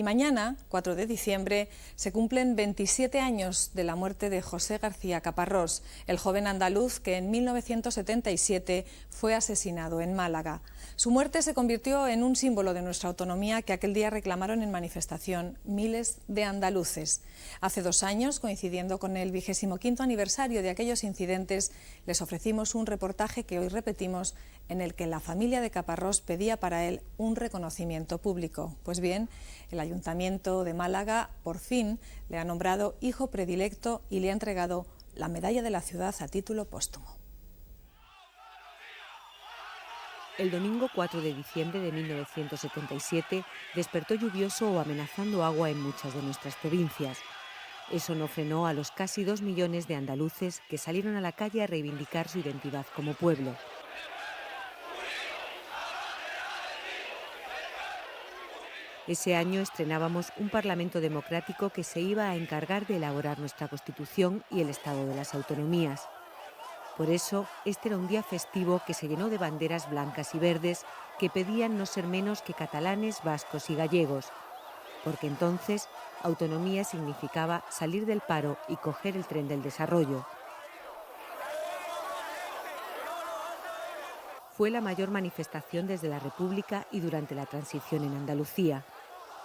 Y mañana, 4 de diciembre, se cumplen 27 años de la muerte de José García Caparrós, el joven andaluz que en 1977 fue asesinado en Málaga. Su muerte se convirtió en un símbolo de nuestra autonomía que aquel día reclamaron en manifestación miles de andaluces. Hace 2 años, coincidiendo con el 25º aniversario de aquellos incidentes, les ofrecimos un reportaje que hoy repetimos, en el que la familia de Caparrós pedía para él un reconocimiento público. Pues bien, el Ayuntamiento de Málaga por fin le ha nombrado hijo predilecto y le ha entregado la medalla de la ciudad a título póstumo. El domingo 4 de diciembre de 1977 despertó lluvioso o amenazando agua en muchas de nuestras provincias. Eso no frenó a los casi 2 millones de andaluces que salieron a la calle a reivindicar su identidad como pueblo. Ese año estrenábamos un Parlamento democrático que se iba a encargar de elaborar nuestra Constitución y el Estado de las Autonomías. Por eso, este era un día festivo que se llenó de banderas blancas y verdes que pedían no ser menos que catalanes, vascos y gallegos, porque entonces autonomía significaba salir del paro y coger el tren del desarrollo. Fue la mayor manifestación desde la República y durante la transición en Andalucía.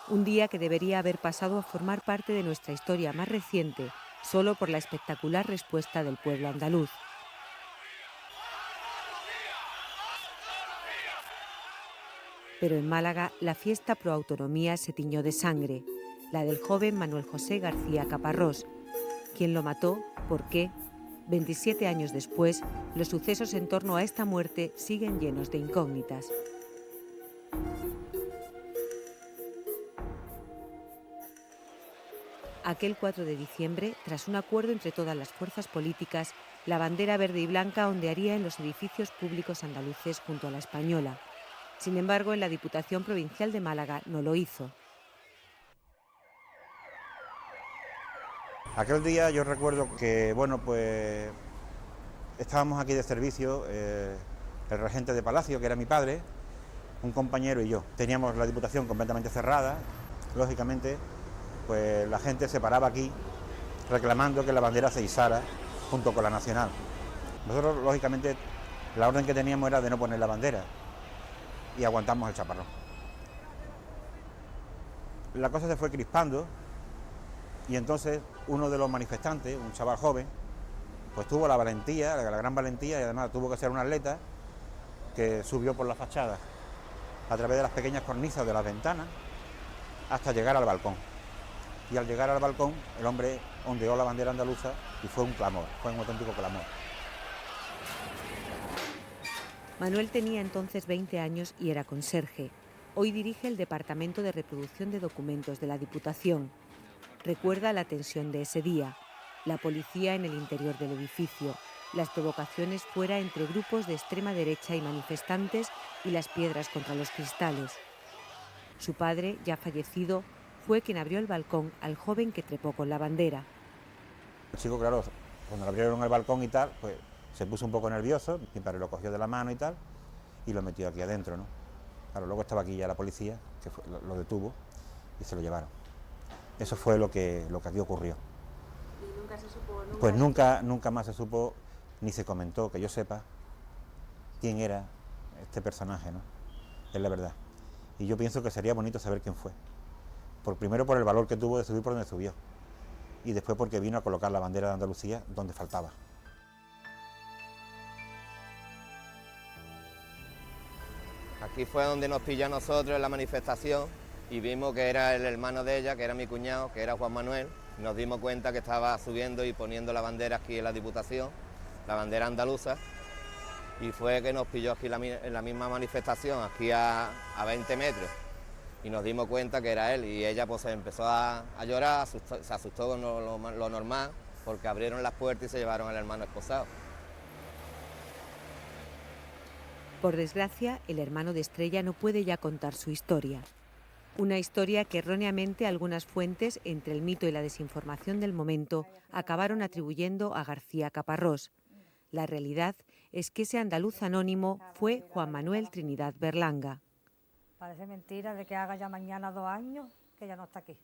Un día que debería haber pasado a formar parte de nuestra historia más reciente, solo por la espectacular respuesta del pueblo andaluz. Pero en Málaga la fiesta pro autonomía se tiñó de sangre, la del joven Manuel José García Caparrós. ¿Quién lo mató? ¿Por qué? 27 años después, los sucesos en torno a esta muerte siguen llenos de incógnitas. Aquel 4 de diciembre, tras un acuerdo entre todas las fuerzas políticas, la bandera verde y blanca ondearía en los edificios públicos andaluces junto a la española. Sin embargo, en la Diputación Provincial de Málaga no lo hizo. Aquel día yo recuerdo que, pues estábamos aquí de servicio, el regente de Palacio, que era mi padre, un compañero y yo. Teníamos la Diputación completamente cerrada, lógicamente, pues la gente se paraba aquí reclamando que la bandera se izara junto con la nacional. Nosotros, lógicamente, la orden que teníamos era de no poner la bandera y aguantamos el chaparrón. La cosa se fue crispando y entonces uno de los manifestantes, un chaval joven, pues tuvo la valentía, la gran valentía, y además tuvo que ser un atleta, que subió por la fachada a través de las pequeñas cornisas de las ventanas hasta llegar al balcón. Y al llegar al balcón, el hombre ondeó la bandera andaluza y fue un clamor, fue un auténtico clamor. Manuel tenía entonces 20 años y era conserje. Hoy dirige el Departamento de Reproducción de Documentos de la Diputación. Recuerda la tensión de ese día, la policía en el interior del edificio, las provocaciones fuera entre grupos de extrema derecha y manifestantes y las piedras contra los cristales. Su padre, ya fallecido, fue quien abrió el balcón al joven que trepó con la bandera. El chico, claro, cuando le abrieron el balcón y tal, pues se puso un poco nervioso, mi padre lo cogió de la mano y tal, y lo metió aquí adentro, ¿no? Claro, luego estaba aquí ya la policía, que lo detuvo y se lo llevaron. Eso fue lo que aquí ocurrió. ¿Y nunca se supo? Pues nunca más se supo, ni se comentó, que yo sepa, quién era este personaje, ¿no? Es la verdad. Y yo pienso que sería bonito saber quién fue. Primero por el valor que tuvo de subir por donde subió. Y después porque vino a colocar la bandera de Andalucía donde faltaba. Aquí fue donde nos pilló a nosotros en la manifestación y vimos que era el hermano de ella, que era mi cuñado, que era Juan Manuel. Nos dimos cuenta que estaba subiendo y poniendo la bandera aquí en la Diputación, la bandera andaluza, y fue que nos pilló aquí en la misma manifestación, aquí a 20 metros, y nos dimos cuenta que era él, y ella pues empezó a llorar, se asustó con lo normal, porque abrieron las puertas y se llevaron al hermano esposado. Por desgracia, el hermano de Estrella no puede ya contar su historia. Una historia que erróneamente algunas fuentes, entre el mito y la desinformación del momento, acabaron atribuyendo a García Caparrós. La realidad es que ese andaluz anónimo fue Juan Manuel Trinidad Berlanga. Parece mentira de que haga ya mañana 2 años que ya no está aquí.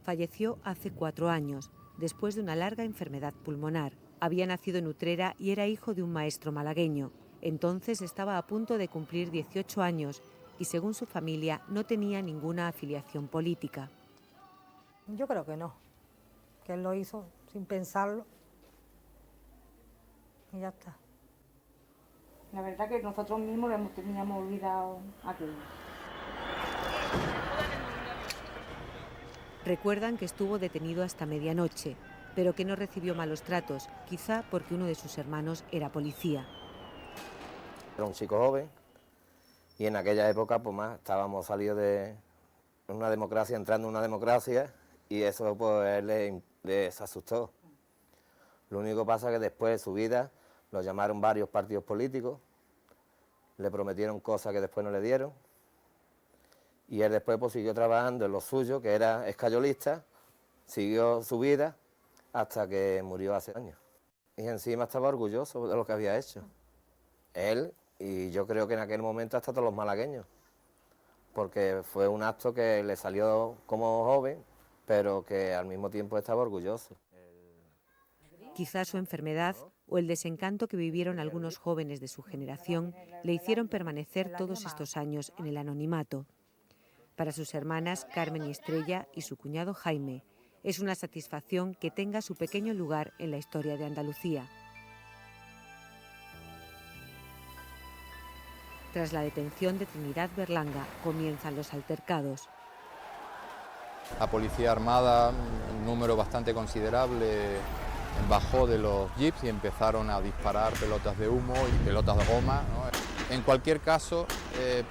Falleció hace 4 años, después de una larga enfermedad pulmonar. Había nacido en Utrera y era hijo de un maestro malagueño. Entonces estaba a punto de cumplir 18 años y, según su familia, no tenía ninguna afiliación política. Yo creo que no, que él lo hizo sin pensarlo y ya está. La verdad que nosotros mismos teníamos olvidado aquello. Recuerdan que estuvo detenido hasta medianoche, pero que no recibió malos tratos, quizá porque uno de sus hermanos era policía. Era un chico joven y en aquella época pues más estábamos salidos de una democracia, entrando en una democracia, y eso pues les asustó. Lo único que pasa es que después de su vida lo llamaron varios partidos políticos, le prometieron cosas que después no le dieron, y él después pues siguió trabajando en lo suyo, que era escayolista, siguió su vida hasta que murió hace años. Y encima estaba orgulloso de lo que había hecho. Él, y yo creo que en aquel momento hasta todos los malagueños, porque fue un acto que le salió como joven, pero que al mismo tiempo estaba orgulloso. Quizá su enfermedad o el desencanto que vivieron algunos jóvenes de su generación le hicieron permanecer todos estos años en el anonimato. Para sus hermanas Carmen y Estrella y su cuñado Jaime, es una satisfacción que tenga su pequeño lugar en la historia de Andalucía. Tras la detención de Trinidad Berlanga, comienzan los altercados. La policía armada, un número bastante considerable, bajó de los jeeps y empezaron a disparar pelotas de humo y pelotas de goma, ¿no? En cualquier caso,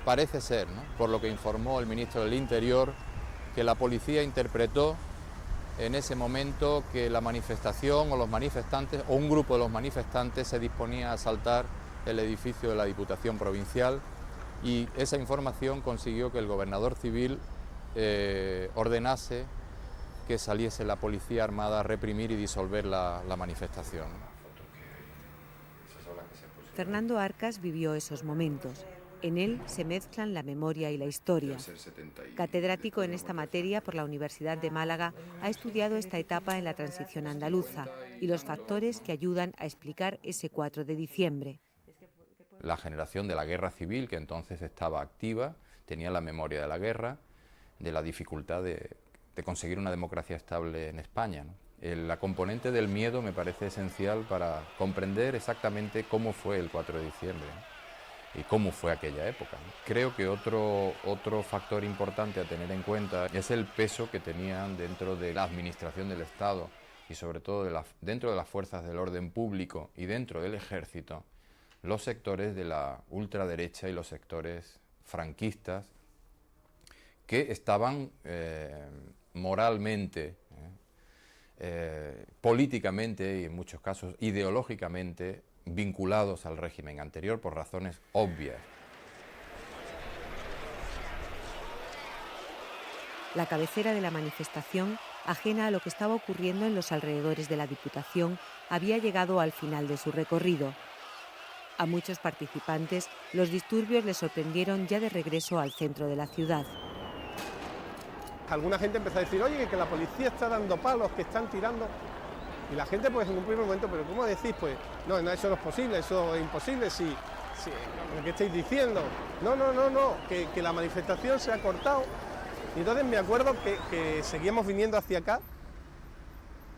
parece ser, ¿no?, por lo que informó el ministro del Interior, que la policía interpretó en ese momento que la manifestación o los manifestantes o un grupo de los manifestantes se disponía a asaltar el edificio de la Diputación Provincial, y esa información consiguió que el gobernador civil ordenase que saliese la policía armada a reprimir y disolver la manifestación. Fernando Arcas vivió esos momentos. En él se mezclan la memoria y la historia. Catedrático en esta materia por la Universidad de Málaga, ha estudiado esta etapa en la transición andaluza y los factores que ayudan a explicar ese 4 de diciembre. La generación de la guerra civil, que entonces estaba activa, tenía la memoria de la guerra, de la dificultad de conseguir una democracia estable en España, ¿no? La componente del miedo me parece esencial para comprender exactamente cómo fue el 4 de diciembre, ¿no?, y cómo fue aquella época, ¿no? Creo que otro factor importante a tener en cuenta es el peso que tenían dentro de la administración del Estado y sobre todo dentro de las fuerzas del orden público y dentro del ejército, los sectores de la ultraderecha y los sectores franquistas que estaban moralmente, políticamente y en muchos casos ideológicamente vinculados al régimen anterior por razones obvias. La cabecera de la manifestación, ajena a lo que estaba ocurriendo en los alrededores de la Diputación, había llegado al final de su recorrido. A muchos participantes, los disturbios les sorprendieron ya de regreso al centro de la ciudad. Alguna gente empezó a decir, oye, que la policía está dando palos, que están tirando. Y la gente, pues en un primer momento, ¿pero cómo decís? Pues, no, eso no es posible, eso es imposible, ¿qué estáis diciendo? No, que la manifestación se ha cortado. Y entonces me acuerdo que seguíamos viniendo hacia acá,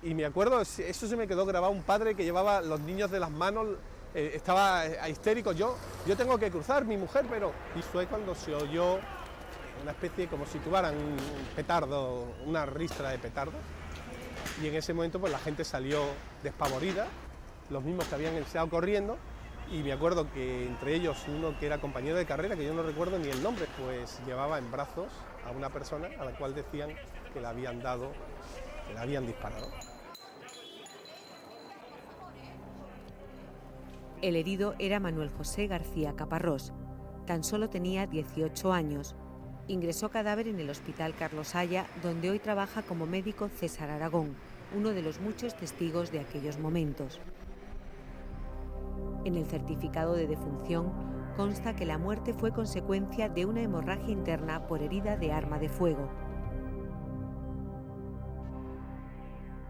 y me acuerdo, eso se me quedó grabado, un padre que llevaba los niños de las manos, estaba histérico, yo tengo que cruzar, mi mujer, pero... Y fue cuando se oyó una especie como si tuvieran un petardo, una ristra de petardos, y en ese momento pues la gente salió despavorida, los mismos que habían estado corriendo, y me acuerdo que entre ellos uno que era compañero de carrera, que yo no recuerdo ni el nombre, pues llevaba en brazos a una persona a la cual decían que le habían dado, que le habían disparado. El herido era Manuel José García Caparrós. Tan solo tenía 18 años. Ingresó cadáver en el Hospital Carlos Haya, donde hoy trabaja como médico César Aragón, uno de los muchos testigos de aquellos momentos. En el certificado de defunción consta que la muerte fue consecuencia de una hemorragia interna por herida de arma de fuego.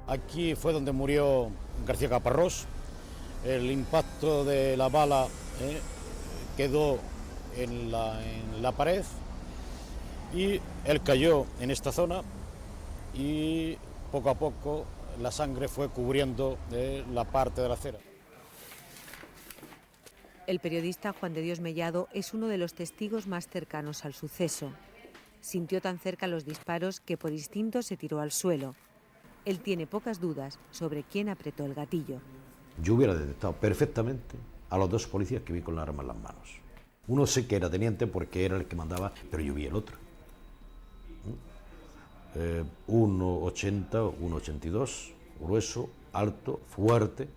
Aquí fue donde murió García Caparrós. El impacto de la bala quedó en la pared y él cayó en esta zona y poco a poco la sangre fue cubriendo la parte de la acera. El periodista Juan de Dios Mellado es uno de los testigos más cercanos al suceso. Sintió tan cerca los disparos que por instinto se tiró al suelo. Él tiene pocas dudas sobre quién apretó el gatillo. Yo hubiera detectado perfectamente a los dos policías que vi con la arma en las manos. Uno sé que era teniente porque era el que mandaba, pero yo vi el otro. 1,80, 1,82, grueso, alto, fuerte,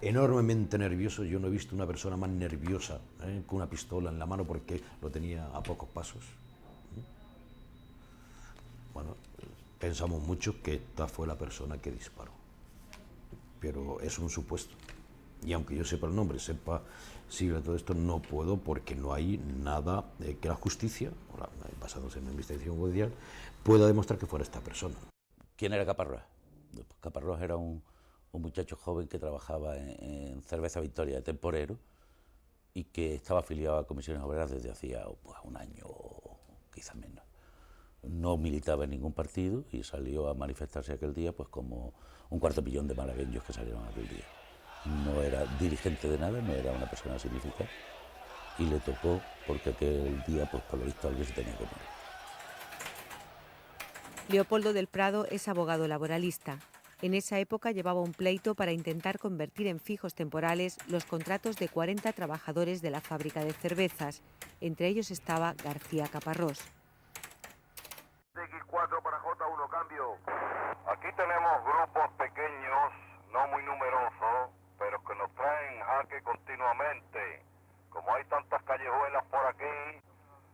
enormemente nervioso. Yo no he visto una persona más nerviosa con una pistola en la mano porque lo tenía a pocos pasos. Bueno, pensamos mucho que esta fue la persona que disparó, pero es un supuesto. Y aunque yo sepa el nombre, sepa sigla todo esto, no puedo porque no hay nada que la justicia, basándose en la investigación judicial, pueda demostrar que fuera esta persona. ¿Quién era Caparrós? Caparrós era un muchacho joven que trabajaba en Cerveza Victoria de temporero y que estaba afiliado a Comisiones Obreras desde hacía un año o quizá menos. No militaba en ningún partido y salió a manifestarse aquel día pues como 250.000 de malagueños que salieron aquel día. No era dirigente de nada, no era una persona significativa y le tocó porque aquel día pues por lo visto alguien se tenía que morir. Leopoldo del Prado es abogado laboralista. En esa época llevaba un pleito para intentar convertir en fijos temporales los contratos de 40 trabajadores de la fábrica de cervezas. Entre ellos estaba García Caparrós. X4 para J1, cambio. Aquí tenemos grupos pequeños, no muy numerosos, pero que nos traen jaque continuamente. Como hay tantas callejuelas por aquí,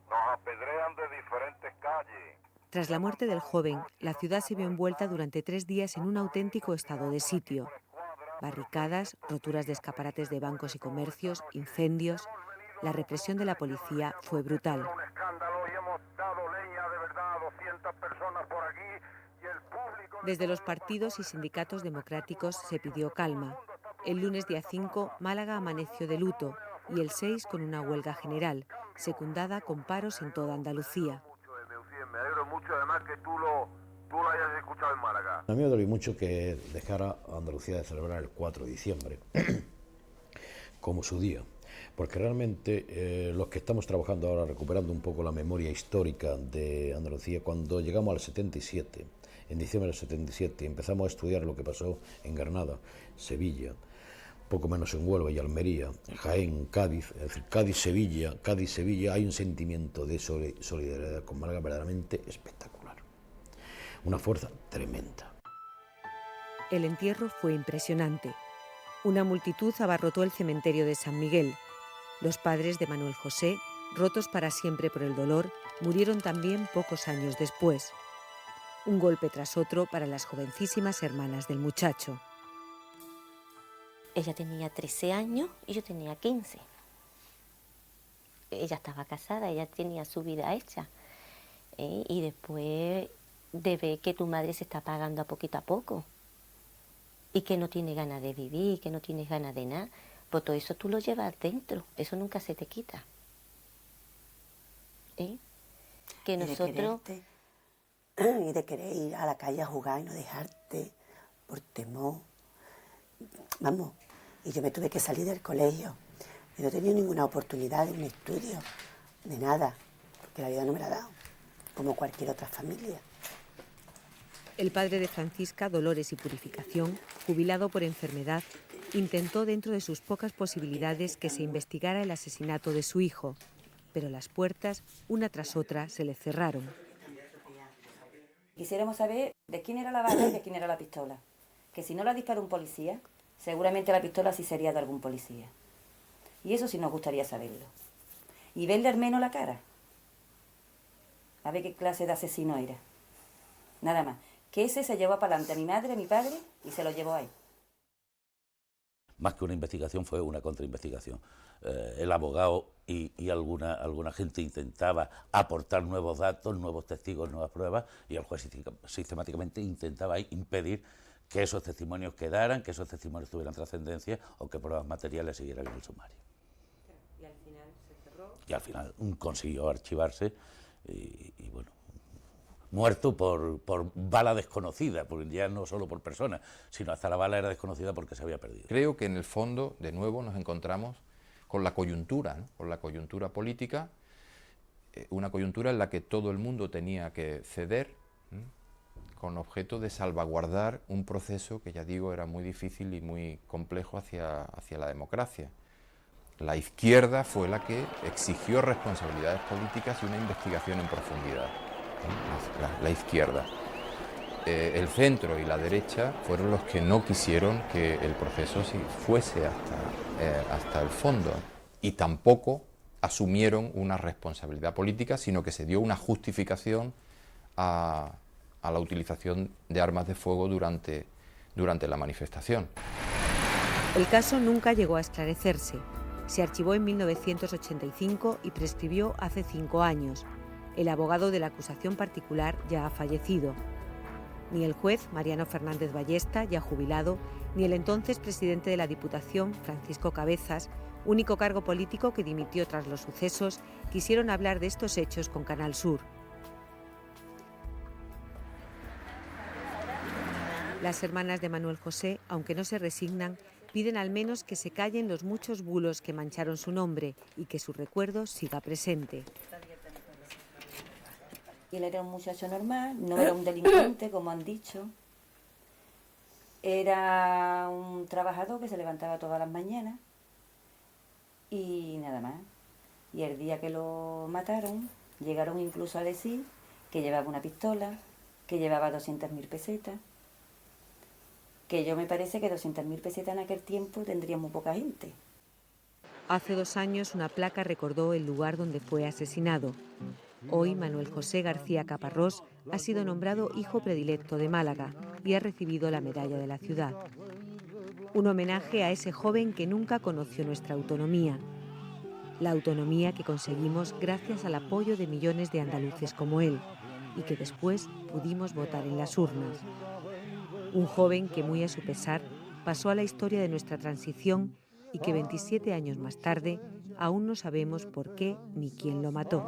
nos apedrean de diferentes calles. Tras la muerte del joven, la ciudad se vio envuelta durante 3 días en un auténtico estado de sitio. Barricadas, roturas de escaparates de bancos y comercios, incendios. La represión de la policía fue brutal. Desde los partidos y sindicatos democráticos se pidió calma. El lunes día 5, Málaga amaneció de luto y el 6 con una huelga general, secundada con paros en toda Andalucía. Me alegro mucho además que tú lo hayas escuchado en Málaga. A mí me dolió mucho que dejara a Andalucía de celebrar el 4 de diciembre como su día, porque realmente los que estamos trabajando ahora recuperando un poco la memoria histórica de Andalucía, cuando llegamos al 77, en diciembre del 77, empezamos a estudiar lo que pasó en Granada, Sevilla, poco menos en Huelva y Almería, Jaén, Cádiz, es decir, Cádiz-Sevilla, hay un sentimiento de solidaridad con Málaga verdaderamente espectacular. Una fuerza tremenda. El entierro fue impresionante. Una multitud abarrotó el cementerio de San Miguel. Los padres de Manuel José, rotos para siempre por el dolor, murieron también pocos años después. Un golpe tras otro para las jovencísimas hermanas del muchacho. Ella tenía 13 años y yo tenía 15. Ella estaba casada, ella tenía su vida hecha. Y después de ver que tu madre se está pagando a poco y que no tiene ganas de vivir, que no tienes ganas de nada, pues todo eso tú lo llevas dentro, eso nunca se te quita. Que nosotros... Y de querer ir a la calle a jugar y no dejarte por temor. Vamos, y yo me tuve que salir del colegio. Y no tenía ninguna oportunidad de un estudio, de nada, porque la vida no me la ha dado, como cualquier otra familia. El padre de Francisca, Dolores y Purificación, jubilado por enfermedad, intentó dentro de sus pocas posibilidades que se investigara el asesinato de su hijo, pero las puertas, una tras otra, se le cerraron. Quisiéramos saber de quién era la bala y de quién era la pistola. Que si no la disparó un policía, seguramente la pistola sí sería de algún policía. Y eso sí nos gustaría saberlo. Y verle al menos la cara. A ver qué clase de asesino era. Nada más. Que ese se llevó para adelante a mi madre, a mi padre, y se lo llevó ahí. más que una investigación, fue una contrainvestigación. El abogado y alguna gente intentaba aportar nuevos datos, nuevos testigos, nuevas pruebas, y el juez sistemáticamente intentaba impedir que esos testimonios quedaran, que esos testimonios tuvieran trascendencia o que pruebas materiales siguieran en el sumario. Y al final se cerró. Y al final consiguió archivarse y bueno, muerto por bala desconocida, porque ya no solo por personas, sino hasta la bala era desconocida porque se había perdido. Creo que en el fondo, de nuevo, nos encontramos con la coyuntura, ¿no? Con la coyuntura política, una coyuntura en la que todo el mundo tenía que ceder, ¿no? Con objeto de salvaguardar un proceso que, ya digo, era muy difícil y muy complejo hacia la democracia. La izquierda fue la que exigió responsabilidades políticas y una investigación en profundidad, ¿no? La izquierda. El centro y la derecha fueron los que no quisieron que el proceso fuese hasta el fondo, y tampoco asumieron una responsabilidad política, sino que se dio una justificación a la utilización de armas de fuego durante la manifestación. El caso nunca llegó a esclarecerse. Se archivó en 1985 y prescribió hace 5 años. El abogado de la acusación particular ya ha fallecido. Ni el juez, Mariano Fernández Ballesta, ya jubilado, ni el entonces presidente de la Diputación, Francisco Cabezas, único cargo político que dimitió tras los sucesos, quisieron hablar de estos hechos con Canal Sur. Las hermanas de Manuel José, aunque no se resignan, piden al menos que se callen los muchos bulos que mancharon su nombre y que su recuerdo siga presente. Él era un muchacho normal, no era un delincuente, como han dicho. Era un trabajador que se levantaba todas las mañanas y nada más. Y el día que lo mataron, llegaron incluso a decir que llevaba una pistola, que llevaba 200.000 pesetas. Que yo me parece que 200.000 pesetas en aquel tiempo tendría muy poca gente. Hace 2 años una placa recordó el lugar donde fue asesinado. Hoy Manuel José García Caparrós ha sido nombrado hijo predilecto de Málaga y ha recibido la medalla de la ciudad. Un homenaje a ese joven que nunca conoció nuestra autonomía. La autonomía que conseguimos gracias al apoyo de millones de andaluces como él y que después pudimos votar en las urnas. Un joven que, muy a su pesar, pasó a la historia de nuestra transición y que 27 años más tarde aún no sabemos por qué ni quién lo mató.